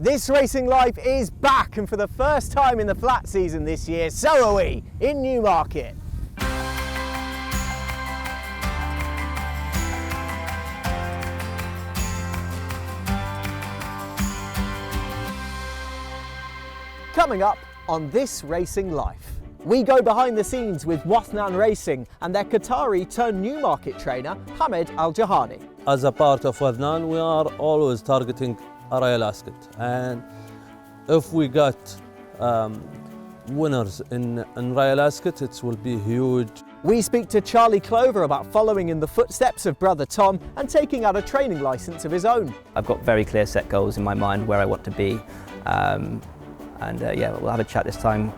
This Racing Life is back, and for the first time in the flat season this year, so are we in Newmarket. Coming up on This Racing Life, we go behind the scenes with Wathnan Racing and their Qatari turned Newmarket trainer, Hamad Al Jehani. As a part of Wathnan, we are always targeting a Royal Ascot, and if we got winners in Royal Ascot, it will be huge. We speak to Charlie Clover about following in the footsteps of brother Tom and taking out a training licence of his own. I've got very clear set goals in my mind where I want to be. Yeah, we'll have a chat this time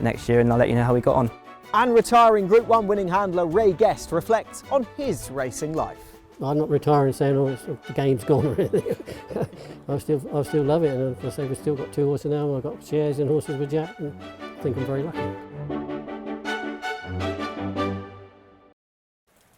next year and I'll let you know how we got on. And retiring Group 1 winning handler Ray Guest reflects on his racing life. I'm not retiring saying, oh, the game's gone or anything. I still love it, and as I say, we've still got 2 horses now. I've got shares in horses with Jack, and I think I'm very lucky.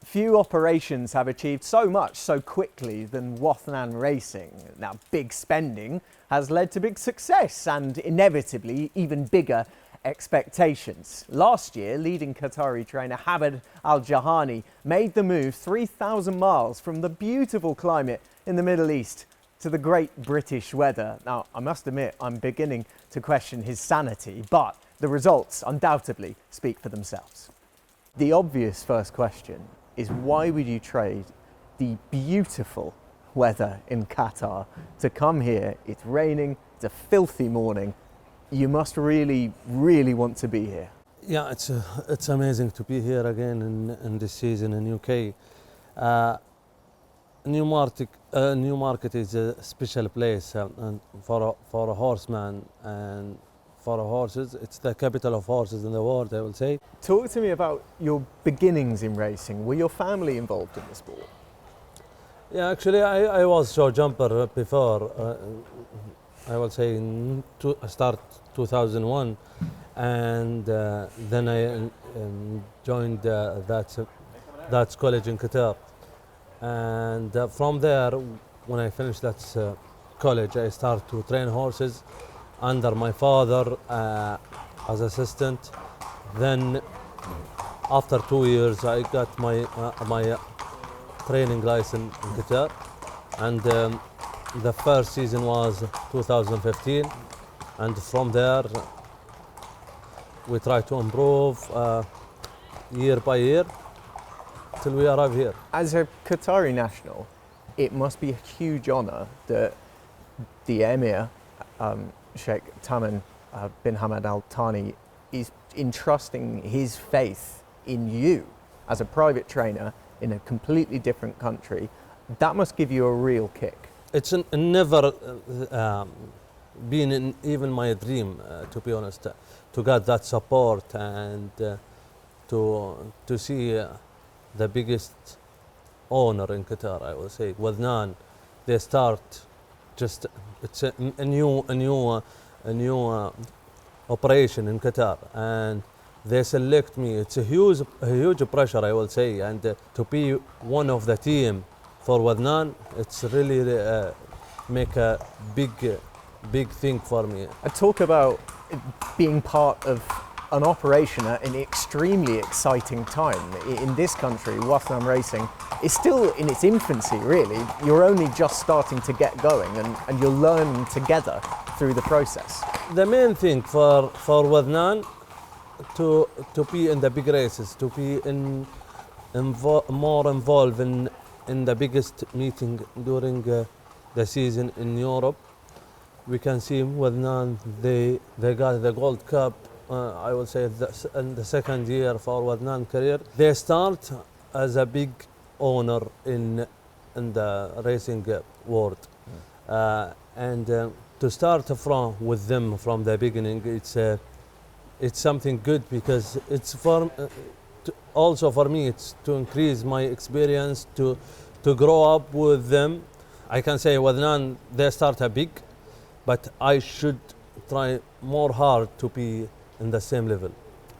Few operations have achieved so much so quickly than Wathnan Racing. Now, big spending has led to big success and inevitably even bigger expectations. Last year, leading Qatari trainer Hamad Al Jehani made the move 3,000 miles from the beautiful climate in the Middle East to the great British weather. Now, I must admit, I'm beginning to question his sanity, but the results undoubtedly speak for themselves. The obvious first question is, why would you trade the beautiful weather in Qatar to come here? It's raining, it's a filthy morning. You must really, really want to be here. Yeah, it's amazing to be here again in this season in UK. Newmarket is a special place and for a horseman and for horses. It's the capital of horses in the world, I will say. Talk to me about your beginnings in racing. Were your family involved in the sport? Yeah, actually I was show jumper before. I will say start 2001, and then I joined that college in Qatar. And from there, when I finished that college, I started to train horses under my father as assistant. Then after 2 years, I got my training license in Qatar, and the first season was 2015, and from there we try to improve year by year till we arrive here. As a Qatari national, it must be a huge honour that the Emir, Sheikh Tamim bin Hamad Al Thani, is entrusting his faith in you as a private trainer in a completely different country. That must give you a real kick. It's never been in even my dream, to be honest, to get that support and to see the biggest owner in Qatar, I will say, Wathnan. They start just, it's a new operation in Qatar, and they select me. It's a huge pressure, I will say, and to be one of the team for Wathnan, it's really make a big thing for me. I talk about being part of an operation at an extremely exciting time. In this country, Wathnan Racing is still in its infancy, really. You're only just starting to get going, and you're learning together through the process. The main thing for Wathnan to be in the big races, to be more involved in the biggest meeting during the season in Europe. We can see Wathnan, they got the Gold Cup, I would say in the second year for Wathnan career. They start as a big owner in the racing world. And to start with them from the beginning, it's something good, because it's also for me, it's to increase my experience, to grow up with them. I can say Wathnan, they start a big, but I should try more hard to be in the same level.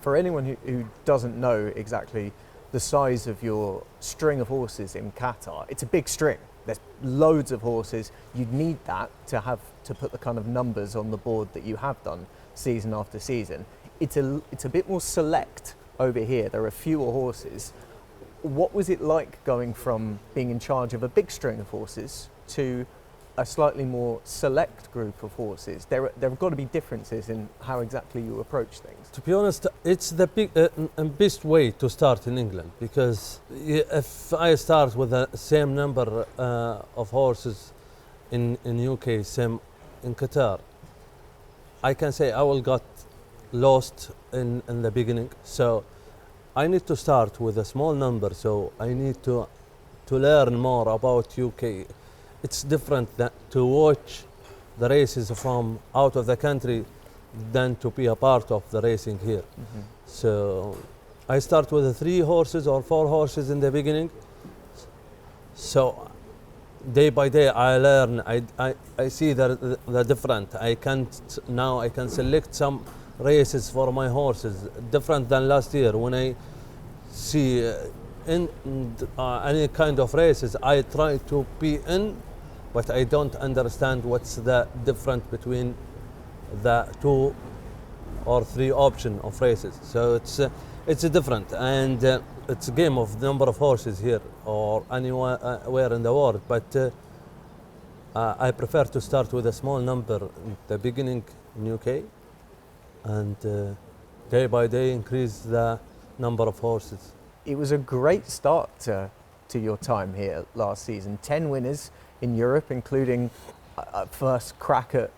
For anyone who doesn't know exactly the size of your string of horses in Qatar, it's a big string. There's loads of horses, you'd need that to put the kind of numbers on the board that you have done season after season. It's a bit more select over here. There are fewer horses. What was it like going from being in charge of a big string of horses to a slightly more select group of horses? There have got to be differences in how exactly you approach things. To be honest, it's the best way to start in England, because if I start with the same number of horses in UK, same in Qatar, I can say I will got lost in the beginning. So I need to start with a small number. So I need to learn more about UK. It's different to watch the races from out of the country than to be a part of the racing here. Mm-hmm. So I start with 3 horses or 4 horses in the beginning. So day by day I learn, I see the different. I can select some races for my horses, different than last year. When I see in any kind of races, I try to be in, but I don't understand what's the difference between the 2 or 3 option of races. So it's different, and it's a game of number of horses here or anywhere in the world. But I prefer to start with a small number in the beginning in UK, and day by day increase the number of horses. It was a great start to your time here last season. 10 winners in Europe, including a first crack at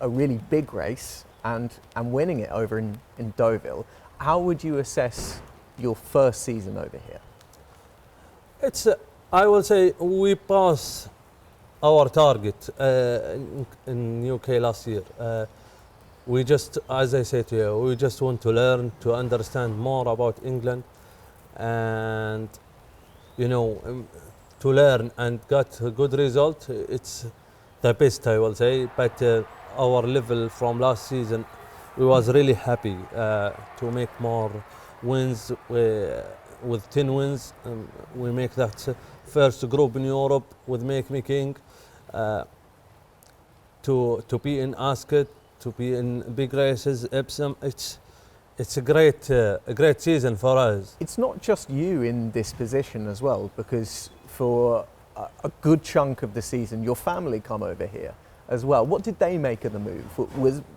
a really big race and winning it over in Deauville. How would you assess your first season over here? It's I will say we passed our target in UK last year. We just, as I said to you, we just want to learn to understand more about England, and to learn and got a good result. It's the best, I will say. But our level from last season, we was really happy to make more wins. With 10 wins, we make that first group in Europe with Make Me King. To be in Ascot, to be in big races, Epsom, it's a great season for us. It's not just you in this position as well, because for a good chunk of the season, your family come over here as well. What did they make of the move?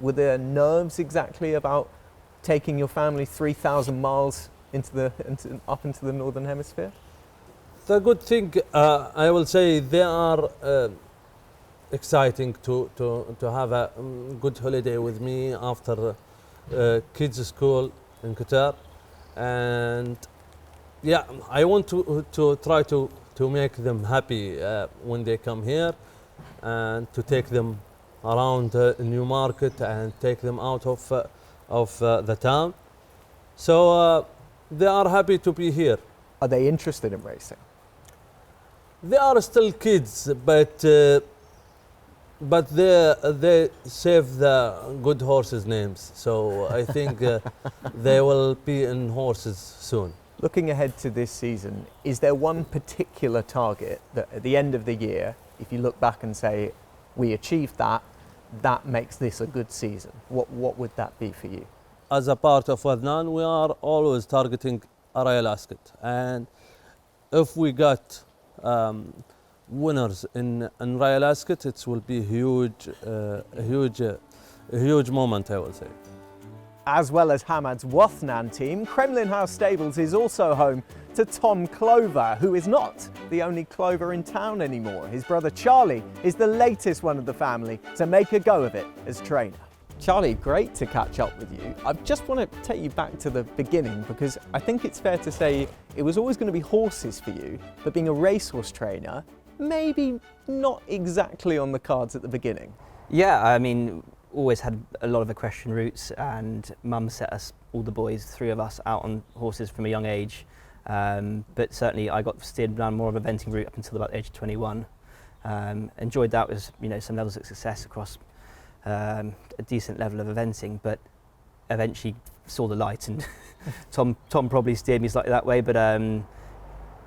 Were there nerves exactly about taking your family 3,000 miles up into the Northern Hemisphere? The good thing, I will say, they are exciting to have a good holiday with me after kids' school in Qatar, and yeah, I want to try to make them happy when they come here, and to take them around Newmarket and take them out of the town. So they are happy to be here. Are they interested in racing? They are still kids, but they save the good horses' names. So I think they will be in horses soon. Looking ahead to this season, is there one particular target that at the end of the year, if you look back and say, we achieved that, that makes this a good season? What would that be for you? As a part of Wadnan, we are always targeting a Royal Ascot. And if we got winners in Royal Ascot, it will be a huge moment, I will say. As well as Hamad's Wathnan team, Kremlin House Stables is also home to Tom Clover, who is not the only Clover in town anymore. His brother Charlie is the latest one of the family to make a go of it as trainer. Charlie, great to catch up with you. I just want to take you back to the beginning, because I think it's fair to say it was always going to be horses for you, but being a racehorse trainer, maybe not exactly on the cards at the beginning. Yeah, I mean, always had a lot of equestrian roots, and Mum set us, all the boys, 3 of us, out on horses from a young age. But certainly I got steered down more of a eventing route up until about the age of 21. Enjoyed that with some levels of success across a decent level of eventing, but eventually saw the light, and Tom probably steered me slightly that way. But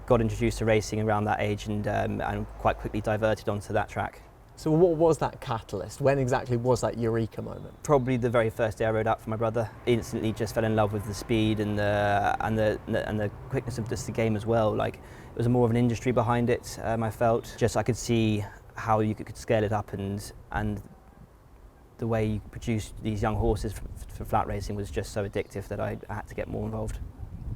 got introduced to racing around that age and quite quickly diverted onto that track. So what was that catalyst? When exactly was that eureka moment? Probably the very first day I rode out for my brother. Instantly just fell in love with the speed and the quickness of just the game as well. Like, it was more of an industry behind it. I felt I could see how you could scale it up, and the way you produce these young horses for flat racing was just so addictive that I had to get more involved.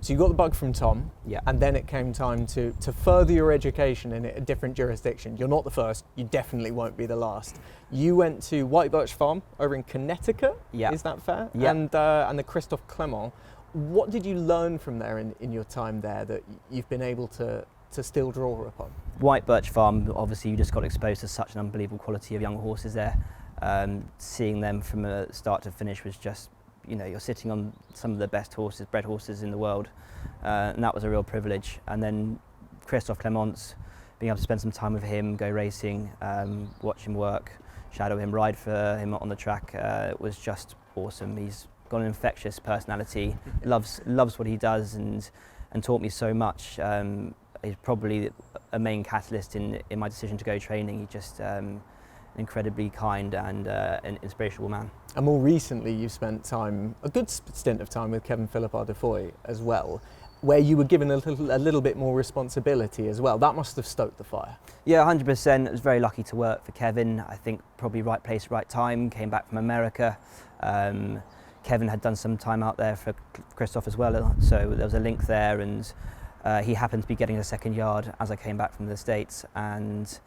So you got the bug from Tom, Yeah. and then it came time to further your education in a different jurisdiction. You're not the first, you definitely won't be the last. You went to White Birch Farm over in Connecticut, Yeah. is that fair? Yeah. And the Christophe Clement. What did you learn from there in your time there that you've been able to still draw upon? White Birch Farm, obviously you just got exposed to such an unbelievable quality of young horses there. Seeing them from start to finish was just, you're sitting on some of the best horses, bred horses in the world, and that was a real privilege. And then Christophe Clement, being able to spend some time with him, go racing, watch him work, shadow him, ride for him on the track, was just awesome. He's got an infectious personality, loves what he does, and taught me so much. He's probably a main catalyst in my decision to go training. He just incredibly kind and an inspirational man. And more recently, you've spent a good stint of time with Kevin Philippard de Foy as well, where you were given a little bit more responsibility as well. That must have stoked the fire. Yeah, 100%. I was very lucky to work for Kevin. I think probably right place, right time. Came back from America. Kevin had done some time out there for Christophe as well, so there was a link there, and he happened to be getting a second yard as I came back from the States, and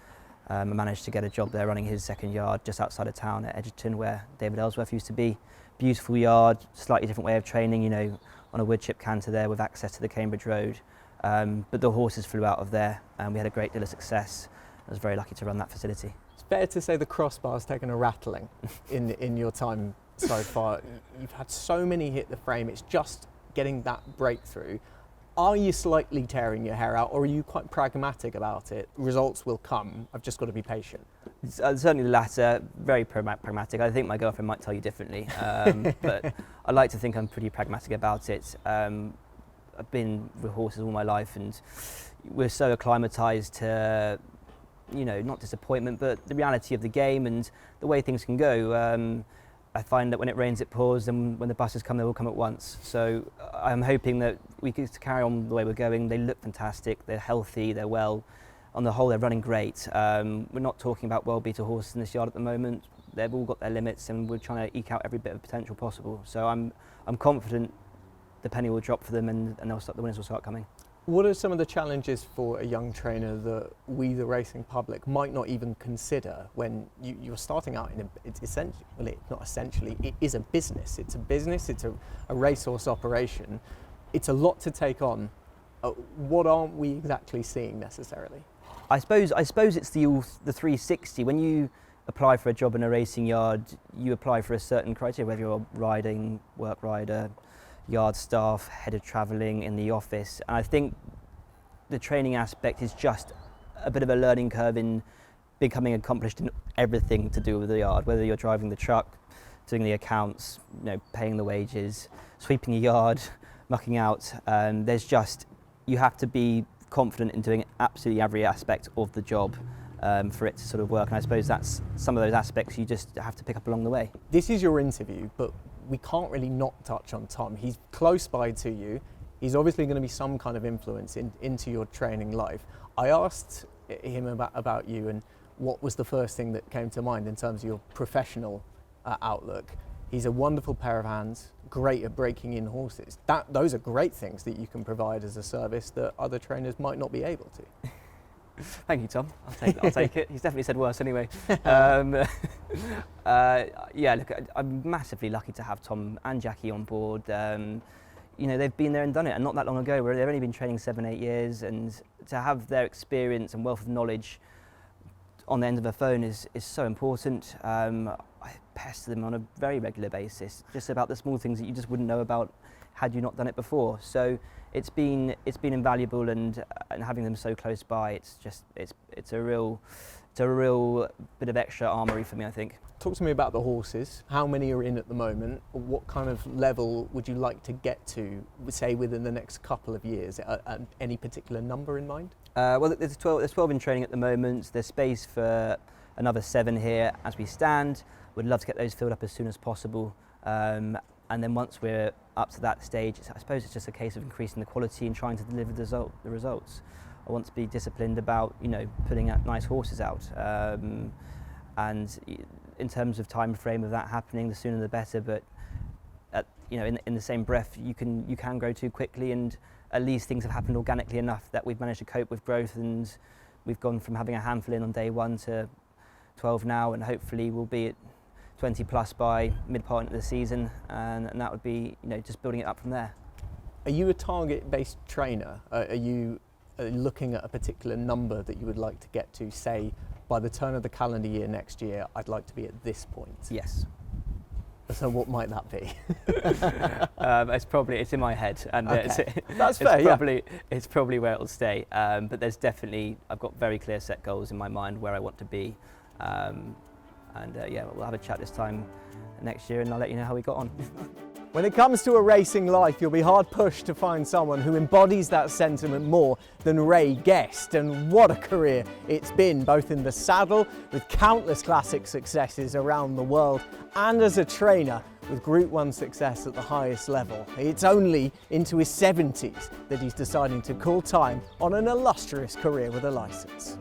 I managed to get a job there running his second yard just outside of town at Edgerton, where David Ellsworth used to be. Beautiful yard, slightly different way of training, on a wood chip canter there with access to the Cambridge Road. But the horses flew out of there, and we had a great deal of success. I was very lucky to run that facility. It's fair to say the crossbar's taken a rattling in your time so far. You've had so many hit the frame, it's just getting that breakthrough. Are you slightly tearing your hair out, or are you quite pragmatic about it? Results will come, I've just got to be patient. Certainly the latter, very pragmatic. I think my girlfriend might tell you differently, but I like to think I'm pretty pragmatic about it. I've been with horses all my life, and we're so acclimatised to, not disappointment, but the reality of the game and the way things can go. I find that when it rains it pours, and when the buses come they will come at once. So I'm hoping that we can carry on the way we're going. They look fantastic, they're healthy, they're well. On the whole, they're running great. We're not talking about well-beater horses in this yard at the moment. They've all got their limits, and we're trying to eke out every bit of potential possible. So I'm confident the penny will drop for them, and the winners will start coming. What are some of the challenges for a young trainer that we, the racing public, might not even consider when you're starting out it's essentially, well, not essentially, it is a business. It's a business, it's a racehorse operation. It's a lot to take on. What aren't we exactly seeing necessarily? I suppose it's the 360. When you apply for a job in a racing yard, you apply for a certain criteria, whether you're riding, work rider, yard staff, head of travelling, in the office. And I think the training aspect is just a bit of a learning curve in becoming accomplished in everything to do with the yard, whether you're driving the truck, doing the accounts, paying the wages, sweeping the yard, mucking out. You have to be confident in doing absolutely every aspect of the job for it to sort of work. And I suppose that's some of those aspects you just have to pick up along the way. This is your interview, but we can't really not touch on Tom. He's close by to you. He's obviously going to be some kind of influence into your training life. I asked him about you and what was the first thing that came to mind in terms of your professional outlook. He's a wonderful pair of hands, great at breaking in horses. Those are great things that you can provide as a service that other trainers might not be able to. Thank you, Tom. I'll take it. He's definitely said worse anyway. Yeah, look, I'm massively lucky to have Tom and Jackie on board. They've been there and done it, and not that long ago, where they've only been training 7-8 years, and to have their experience and wealth of knowledge on the end of a phone is so important. I pester them on a very regular basis, just about the small things that you just wouldn't know about had you not done it before. So it's been invaluable, and having them so close by, it's a real bit of extra armoury for me, I think. Talk to me about the horses. How many are in at the moment? What kind of level would you like to get to, say, within the next couple of years? Any particular number in mind? Well, there's 12 in training at the moment. There's space for another 7 here as we stand. We'd love to get those filled up as soon as possible. And then once we're up to that stage, I suppose it's just a case of increasing the quality and trying to deliver the results. I want to be disciplined about, putting out nice horses out. And in terms of time frame of that happening, the sooner the better. But in the same breath, you can grow too quickly, and at least things have happened organically enough that we've managed to cope with growth, and we've gone from having a handful in on day 1 to 12 now, and hopefully we'll be at 20 plus by mid-part of the season, and that would be just building it up from there. Are you a target-based trainer? Are you looking at a particular number that you would like to get to, say, by the turn of the calendar year next year, I'd like to be at this point? Yes. So what might that be? It's in my head, and okay. That's fair. It's probably where it'll stay. But there's definitely, I've got very clear set goals in my mind where I want to be, we'll have a chat this time next year, and I'll let you know how we got on. When it comes to a racing life, you'll be hard pushed to find someone who embodies that sentiment more than Rae Guest. And what a career it's been, both in the saddle with countless classic successes around the world, and as a trainer with Group 1 success at the highest level. It's only into his 70s that he's deciding to call time on an illustrious career with a licence.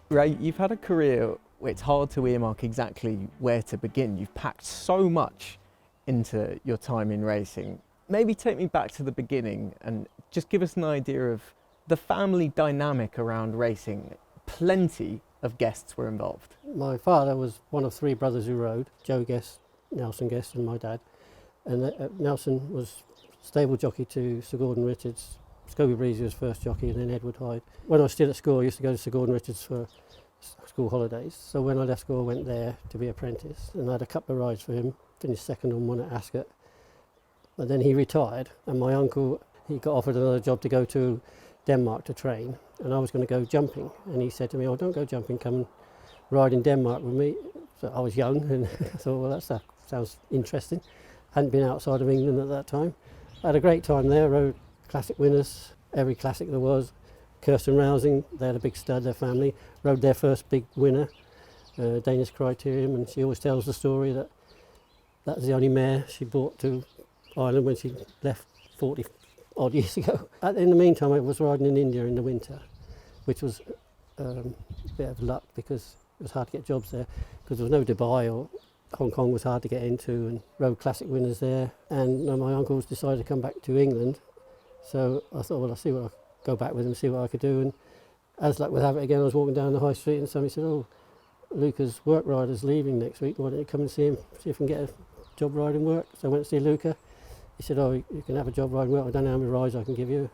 Rae, you've had a career where it's hard to earmark exactly where to begin. You've packed so much into your time in racing. Maybe take me back to the beginning and just give us an idea of the family dynamic around racing. Plenty of Guests were involved. My father was one of 3 brothers who rode, Joe Guest, Nelson Guest and my dad. And Nelson was stable jockey to Sir Gordon Richards. Scobie Breezy was first jockey, and then Edward Hyde. When I was still at school, I used to go to Sir Gordon Richards for school holidays. So when I left school, I went there to be apprentice, and I had a couple of rides for him. Finished second on one at Ascot, but then he retired, and my uncle, he got offered another job to go to Denmark to train, and I was going to go jumping, and he said to me, "Oh, don't go jumping, come and ride in Denmark with me." So I was young, and I thought, well, that sounds interesting. Hadn't been outside of England at that time. I had a great time there, rode classic winners, every classic there was. Kirsten Rousing, they had a big stud, their family, rode their first big winner, Danish Criterium, and she always tells the story that that was the only mare she brought to Ireland when she left 40 odd years ago. In the meantime, I was riding in India in the winter, which was a bit of luck because it was hard to get jobs there, because there was no Dubai, or Hong Kong was hard to get into, and rode classic winners there. And my uncles decided to come back to England, so I thought, well, I'll see what I go back with them, see what I could do. And as luck would have it again, I was walking down the high street and somebody said, "Oh, Luca's work rider's leaving next week, why don't you come and see him, see if we can get a job riding work?" So I went to see Luca. He said, "Oh, you can have a job riding work, I don't know how many rides I can give you."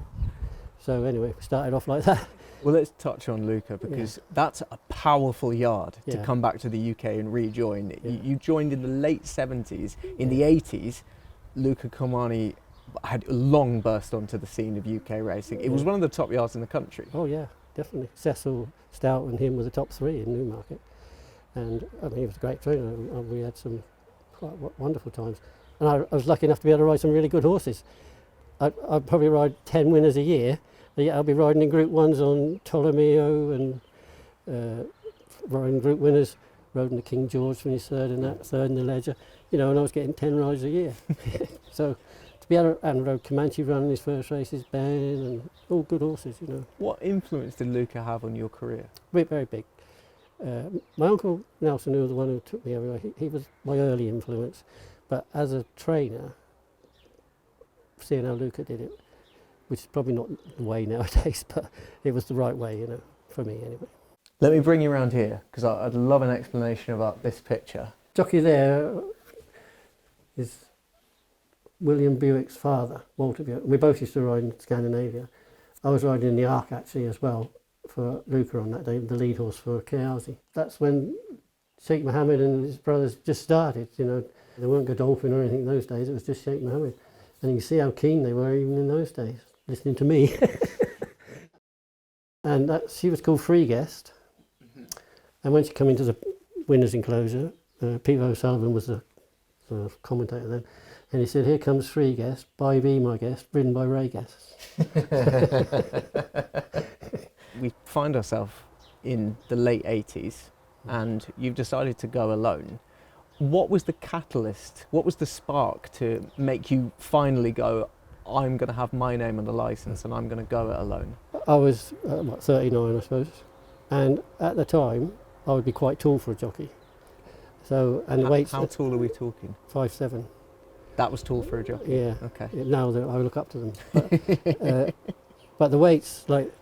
So anyway, we started off like that. Well, let's touch on Luca, because that's a powerful yard to Yeah. come back to the UK and rejoin. Yeah. You joined in the late 70s. In the 80s, Luca Comani had long burst onto the scene of UK racing. It was one of the top yards in the country. Oh yeah, definitely. Cecil, Stout and him were the top 3 in Newmarket. And I mean, he was a great trainer, and we had some quite wonderful times. And I was lucky enough to be able to ride some really good horses. I'd probably ride 10 winners a year. Yeah, I'll be riding in Group 1s on Ptolomeo, and riding Group winners, rode in the King George when he's third in the Ledger, and I was getting 10 rides a year. So to be able to, and rode Comanche running his first races, Ben, and all good horses, What influence did Luca have on your career? Very big. My uncle Nelson, who was the one who took me everywhere, he was my early influence. But as a trainer, seeing how Luca did it, which is probably not the way nowadays, but it was the right way, for me anyway. Let me bring you around here, because I'd love an explanation about this picture. Jockey there is William Buick's father, Walter Buick. We both used to ride in Scandinavia. I was riding in the Ark actually as well for Luca on that day, the lead horse for Keazi. That's when Sheikh Mohammed and his brothers just started, There weren't Godolphin or anything in those days, it was just Sheikh Mohammed. And you can see how keen they were even in those days, listening to me. And she was called Free Guest. And when she came into the winner's enclosure, Peter O'Sullivan was the commentator then, and he said, "Here comes three guests, by be my guest, ridden by Ray guests." We find ourselves in the late 80s and you've decided to go alone. What was the catalyst? What was the spark to make you finally go, I'm going to have my name on the licence and I'm going to go it alone? I was 39, I suppose, and at the time I would be quite tall for a jockey. So, and the weights. How tall are we talking? 5'7". That was tall for a jockey? Yeah. Okay. Now that I look up to them. But the weights, like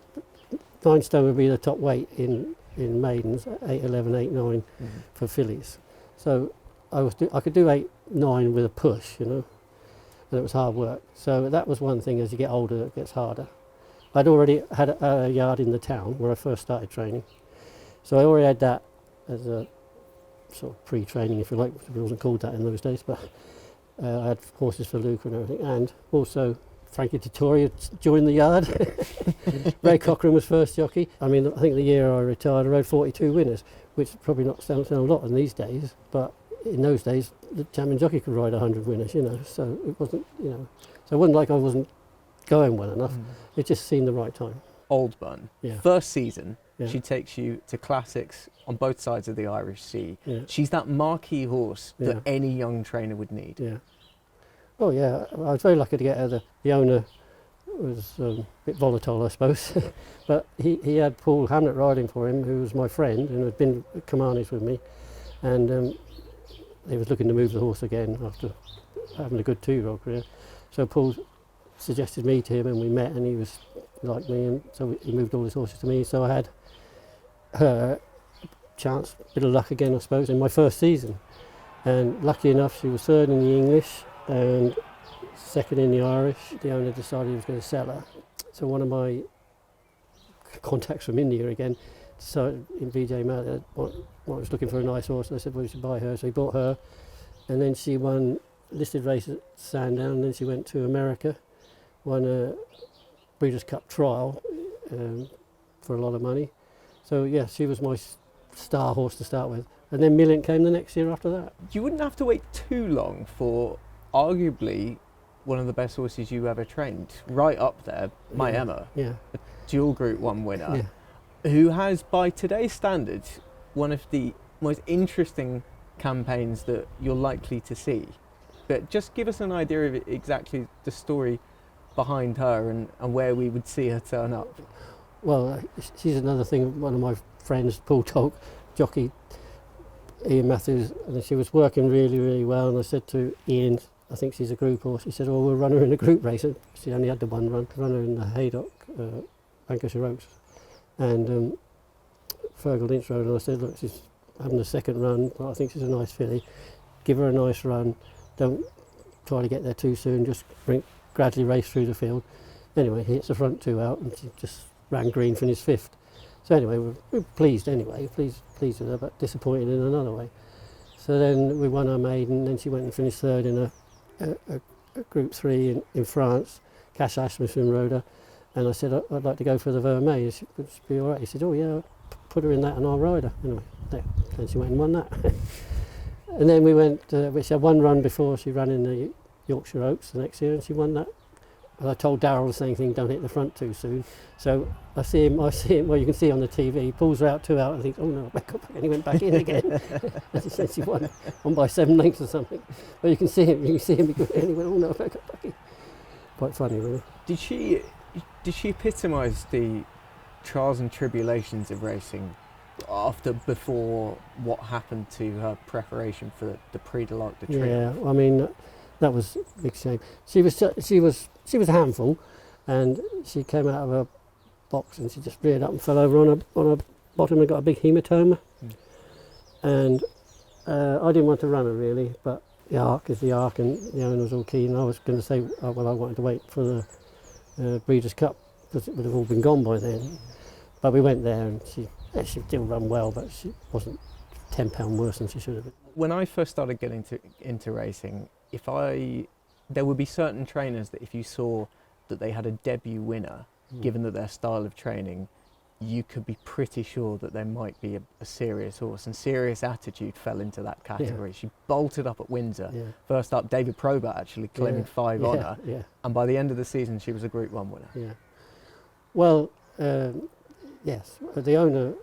9 stone would be the top weight in maidens, 8'11", 8'9" for fillies. So I could do 8'9" with a push, you know, and it was hard work. So that was one thing. As you get older, it gets harder. I'd already had a yard in the town where I first started training, so I already had that as a sort of pre-training, if you like. It wasn't called that in those days, but I had horses for Luca and everything, and also Frankie Dettori had joined the yard. Ray Cochrane was first jockey. I mean, I think the year I retired, I rode 42 winners, which probably not sound a lot in these days, but in those days, the champion jockey could ride 100 winners, you know, so it wasn't, you know, so it wasn't like I wasn't going well enough. It just seemed the right time. Oldburn, Yeah. first season, Yeah. she takes you to classics on both sides of the Irish Sea. Yeah. She's that marquee horse that Yeah. any young trainer would need. Yeah. Oh yeah, I was very lucky to get her. The owner was a bit volatile, I suppose, but he had Paul Hamlet riding for him, who was my friend and had been at Kilmarnock with me, and he was looking to move the horse again after having a good 2-year-old career. So Paul suggested me to him, and we met, and he was like me, and so he moved all his horses to me. So I had her chance, bit of luck again, I suppose, in my first season. And lucky enough, she was third in the English and second in the Irish. The owner decided he was going to sell her. So one of my contacts from India again decided in VJ Matter, I was looking for a nice horse, and I said, well, you should buy her. So he bought her, and then she won listed race at Sandown, and then she went to America, won a Breeders' Cup trial for a lot of money. So yeah, she was my star horse to start with. And then Millen came the next year after that. You wouldn't have to wait too long for arguably one of the best horses you ever trained, right up there, My Emma, Yeah. a dual Group 1 winner, who has, by today's standards, one of the most interesting campaigns that you're likely to see. But just give us an idea of exactly the story behind her and where we would see her turn up. Well, she's another thing. One of my friends, Paul Tolk, jockey, Ian Matthews, and she was working really, really well. And I said to Ian, I think she's a group horse. He said, oh, we'll run her in a group race. And she only had the one run, run her in the Haydock, Lancashire Oaks. And Fergal Lynch rode, and I said, look, she's having a second run, but I think she's a nice filly. Give her a nice run. Don't try to get there too soon, just gradually race through the field. Anyway, he hits the front 2 out, and she just ran green, finished 5th. So anyway, we're pleased anyway, pleased with her, but disappointed in another way. So then we won our maiden, and then she went and finished 3rd in a Group 3 in France. Cash Ashmusson rode her, and I said, I'd like to go for the Vermeil, she would be all right. He said, oh yeah, put her in that and I'll ride her. Anyway, then she went and won that. And then we went, she had one run before she ran in the Yorkshire Oaks the next year, and she won that. And I told Darryl the same thing, don't hit the front too soon. So I see him, well, you can see on the TV, he pulls her out 2 out and thinks, oh no, back up, and he went back in again. And she said she won by 7 lengths or something. But you can see him, and he went, oh no, back up, back in. Quite funny, really. Did she epitomise the trials and tribulations of racing before what happened to her preparation for the Prix de l'Arc de Triomphe? Yeah, I mean, that was a big shame. She was a handful, and she came out of her box and she just reared up and fell over on her bottom and got a big hematoma. And I didn't want to run her really, but the Arc is the Arc, and the owner was all keen. I was going to say, well, I wanted to wait for the Breeders' Cup because it would have all been gone by then. But we went there, and she still ran well, but she wasn't £10 worse than she should have been. When I first started getting into racing, there would be certain trainers that if you saw that they had a debut winner, given that their style of training, you could be pretty sure that there might be a serious horse, and Serious Attitude fell into that category. She bolted up at Windsor. Yeah. First up, David Probert actually claiming 5 on her, Yeah. and by the end of the season she was a Group 1 winner. Yeah. Well, yes, the owner,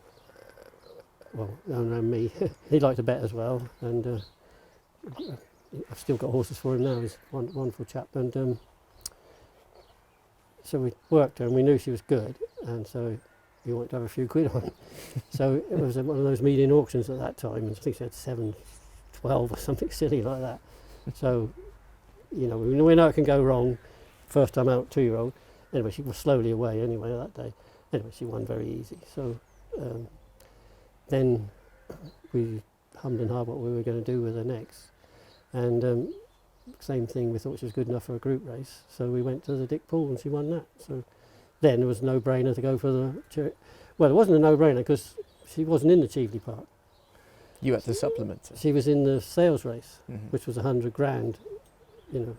the owner and me, he liked to bet as well, and I've still got horses for him now. He's a wonderful chap, and so we worked her, and we knew she was good, and so he wanted to have a few quid on. So it was one of those median auctions at that time, and I think she had 7.12 or something silly like that. So, you know, we know it can go wrong. First time out, 2-year-old. Anyway, she was slowly away anyway that day. Anyway, she won very easy. So then we hummed and hawed what we were going to do with her next. And same thing, we thought she was good enough for a group race. So we went to the Dick Pool and she won that. So then it was a no-brainer to go for the... Well, it wasn't a no-brainer because she wasn't in the Cheveley Park. You had to supplement her. She was in the sales race, Mhm. which was 100 grand, you know,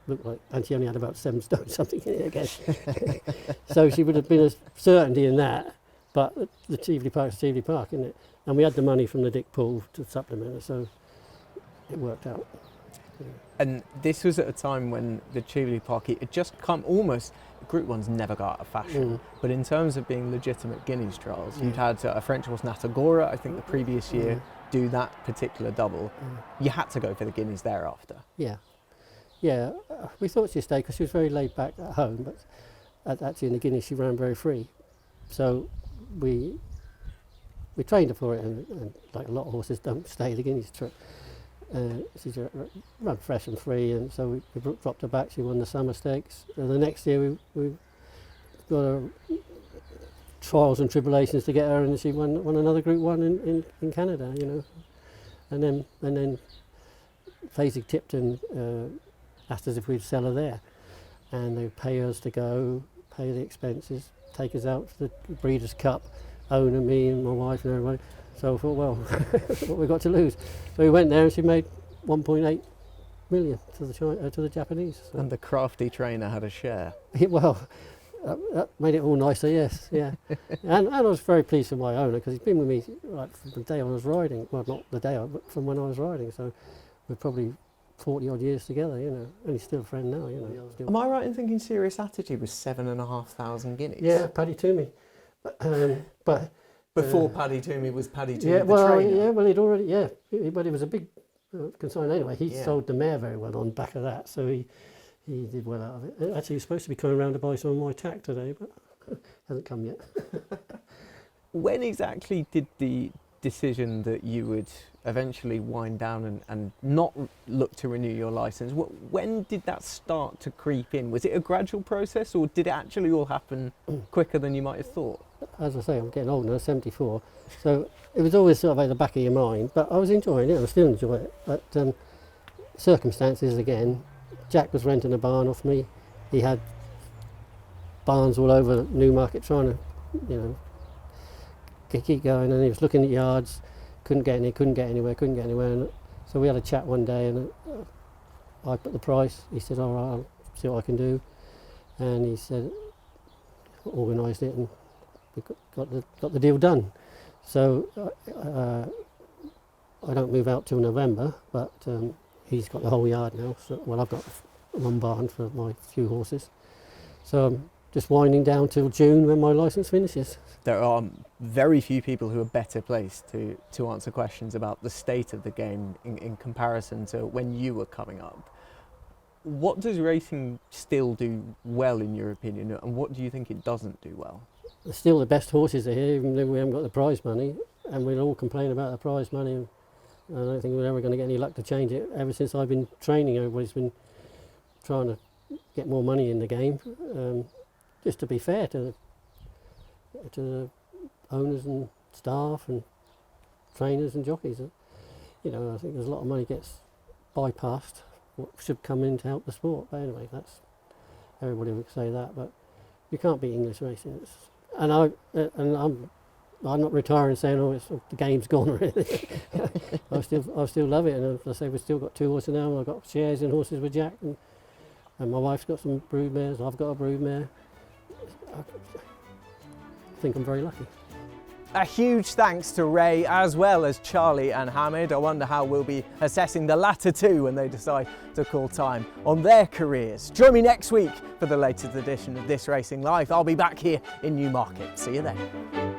looked like, and she only had about 7 stone something in it again. So she would have been a certainty in that, but the Cheveley Park's Cheveley Park, isn't it? And we had the money from the Dick Pool to supplement her, so it worked out. Yeah. And this was at a time when the Cheveley Park, it had just come almost, Group 1's never got out of fashion, but in terms of being legitimate Guineas trials, you'd had a French horse, Natagora, I think the previous year, do that particular double. You had to go for the Guineas thereafter. Yeah, yeah. We thought she'd stay because she was very laid back at home, but actually in the Guineas she ran very free. So we trained her for it, and like a lot of horses don't stay the Guineas trip. She's run fresh and free, and so we dropped her back. She won the Summer Stakes. And the next year we got her trials and tribulations to get her, and she won another Group 1 in Canada, you know. And then Fasig Tipton asked us if we'd sell her there, and they pay us to go, pay the expenses, take us out for the Breeders' Cup, owner, me and my wife and everybody. So I thought, well, what we got to lose? So we went there and she made 1.8 million to the Japanese. So. And the crafty trainer had a share. Well, that made it all nicer, yes, yeah. and I was very pleased with my owner because he's been with me right from the day I was riding. Well, not the day, but from when I was riding. So we're probably 40 odd years together, you know, and he's still a friend now, you know. Still. Am I right in thinking Serious Attitude was 7,500 guineas? Yeah, Paddy Toomey. But before Paddy Toomey was Paddy Toomey, yeah, the well, trainer? yeah, well, he'd already, but it was a big concern anyway. He sold the mare very well on the back of that, so he did well out of it. Actually, he was supposed to be coming around to buy some of my tack today, but hasn't come yet. When exactly did the decision that you would eventually wind down and not look to renew your licence, when did that start to creep in? Was it a gradual process, or did it actually all happen quicker than you might have thought? As I say, I'm getting older, 74, so it was always sort of at the back of your mind, but I was enjoying it, and I still enjoy it, but circumstances again. Jack was renting a barn off me. He had barns all over Newmarket trying to, you know, keep going, and he was looking at yards, couldn't get anywhere, and so we had a chat one day, and I put the price. He said, all right, I'll see what I can do, and he said, organised it, and we got the deal done. So I don't move out till November, but he's got the whole yard now. So, well, I've got one barn for my few horses, so I'm just winding down till June when my licence finishes. There are very few people who are better placed to answer questions about the state of the game in comparison to when you were coming up. What does racing still do well, in your opinion, and what do you think it doesn't do well? Still the best horses are here, even though we haven't got the prize money, and we'll all complain about the prize money. And I don't think we're ever going to get any luck to change it. Ever since I've been training, everybody's been trying to get more money in the game, just to be fair to the owners and staff and trainers and jockeys. You know, I think there's a lot of money gets bypassed, what should come in to help the sport. But anyway, that's, everybody would say that, but you can't beat English racing. And I'm not retiring saying, oh, the game's gone or anything. I still love it, and as I say, we've still got 2 horses now. I've got shares in horses with Jack, and my wife's got some brood mares. I've got a brood mare. think I'm very lucky. A huge thanks to Ray as well as Charlie and Hamad. I wonder how we'll be assessing the latter two when they decide to call time on their careers. Join me next week for the latest edition of This Racing Live. I'll be back here in Newmarket. See you then.